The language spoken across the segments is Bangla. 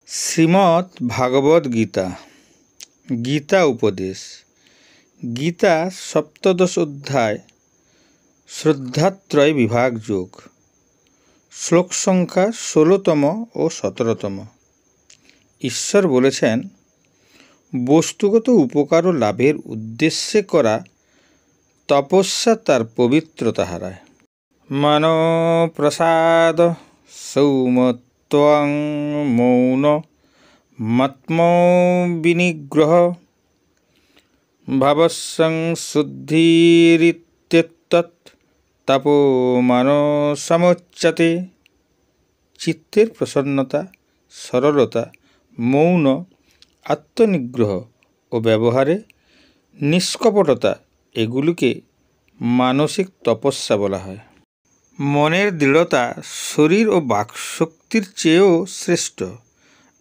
শ্রীমদ্ ভাগবত গীতা গীতা উপদেশ গীতা সপ্তদশ অধ্যায় শ্রদ্ধাত্রয় বিভাগ যোগ শ্লোক সংখ্যা ১৬তম ও ১৭তম। ঈশ্বর বলেছেন, বস্তুগত উপকার ও লাভের উদ্দেশ্যে করা তপস্যা তার পবিত্রতা হারায়। মনো প্রসাদ সৌমত্বং মৌন মত্ম বিনিগ্রহ ভাবসংশুদ্ধিরিত্যেতৎ তপো মানো সমুচ্যতে। চিত্তের প্রসন্নতা, সরলতা, মৌন, আত্মনিগ্রহ ও ব্যবহারে নিষ্কপটতা, এগুলিকে মানসিক তপস্যা বলা হয়। মনের দৃঢ়তা শরীর ও বাকশক্তির চেয়েও শ্রেষ্ঠ।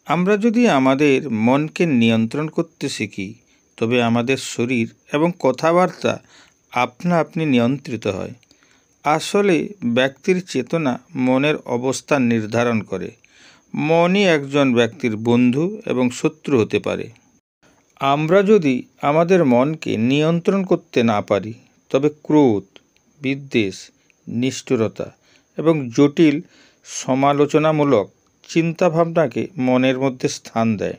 আমরা যদি আমাদের মনকে নিয়ন্ত্রণ করতে শিখি, তবে আমাদের শরীর এবং কথাবার্তা আপনা আপনি নিয়ন্ত্রিত হয়। আসলে ব্যক্তির চেতনা মনের অবস্থান নির্ধারণ করে। মনই একজন ব্যক্তির বন্ধু এবং শত্রু হতে পারে। আমরা যদি আমাদের মনকে নিয়ন্ত্রণ করতে না পারি, তবে ক্রোধ, বিদ্বেষ, নিষ্ঠুরতা এবং জটিল সমালোচনামূলক চিন্তাভাবনাকে মনের মধ্যে স্থান দেয়।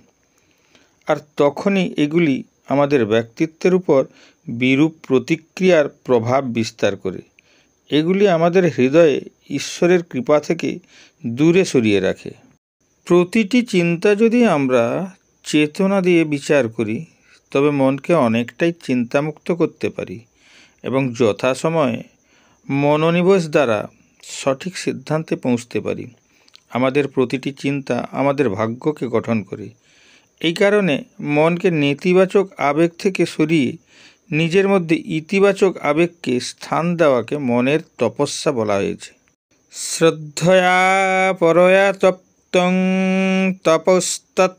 আর তখনই এগুলি আমাদের ব্যক্তিত্বের উপর বিরূপ প্রতিক্রিয়ার প্রভাব বিস্তার করে। এগুলি আমাদের হৃদয়ে ঈশ্বরের কৃপা থেকে দূরে সরিয়ে রাখে। প্রতিটি চিন্তা যদি আমরা চেতনা দিয়ে বিচার করি, তবে মনকে অনেকটাই চিন্তামুক্ত করতে পারি এবং যথাসময়ে মনোনিবেশ দ্বারা সঠিক সিদ্ধান্তে পৌঁছতে পারি। আমাদের প্রতিটি চিন্তা আমাদের ভাগ্যকে গঠন করে। এই কারণে মনকে নেতিবাচক আবেগ থেকে সরিয়ে নিজের মধ্যে ইতিবাচক আবেগকে স্থান দেওয়াকে মনের তপস্যা বলা হয়েছে। শ্রদ্ধয়া পরয়া তপ্তং তপস্তৎ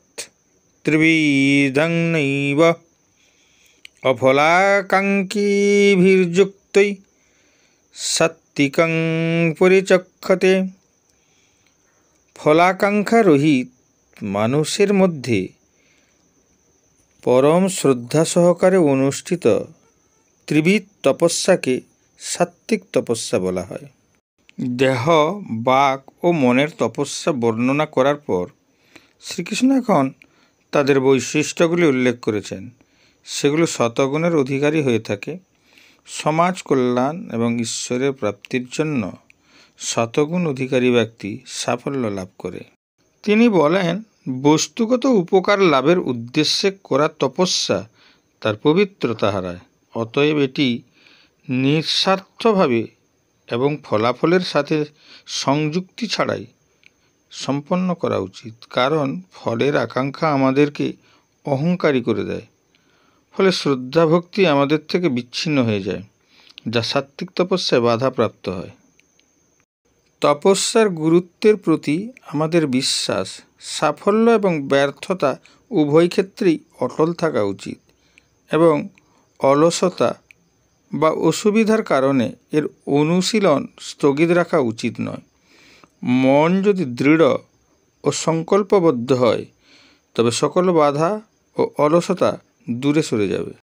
ত্রিবিধং নৈব অফলাকাঙ্ক্ষীভির্যুক্তৈ সাত্ত্বিকং পরিচক্ষতে। ফলাকাঙ্ক্ষা রহিত মানুষের মধ্যে পরম শ্রদ্ধা সহকারে অনুষ্ঠিত ত্রিবিধ তপস্যাকে সাত্ত্বিক তপস্যা বলা হয়। দেহ, বাক ও মনের তপস্যা বর্ণনা করার পর শ্রীকৃষ্ণ এখন তাদের বৈশিষ্ট্যগুলি উল্লেখ করেছেন। সেগুলো শতগুণের অধিকারী হয়ে থাকে। সমাজ কল্যাণ এবং ঈশ্বরের প্রাপ্তির জন্য শতগুণ অধিকারী ব্যক্তি সাফল্য লাভ করে। তিনি বলেন, বস্তুগত উপকার লাভের উদ্দেশ্যে করা তপস্যা তার পবিত্রতা হারায়। অতএব এটি নিঃস্বার্থভাবে এবং ফলাফলের সাথে সংযুক্তি ছাড়াই সম্পন্ন করা উচিত, কারণ ফলের আকাঙ্ক্ষা আমাদেরকে অহংকারী করে দেয়। ফলে শ্রদ্ধা ভক্তি আমাদের থেকে বিচ্ছিন্ন হয়ে যায়, যা সাত্ত্বিক তপস্যায় বাধাপ্রাপ্ত হয়। তপস্যার গুরুত্বের প্রতি আমাদের বিশ্বাস, সাফল্য এবং ব্যর্থতা উভয় ক্ষেত্রেই অটল থাকা উচিত এবং অলসতা বা অসুবিধার কারণে এর অনুশীলন স্থগিত রাখা উচিত নয়। মন যদি দৃঢ় ও সংকল্পবদ্ধ হয়, তবে সকল বাধা ও অলসতা দূরে সরে যাবে।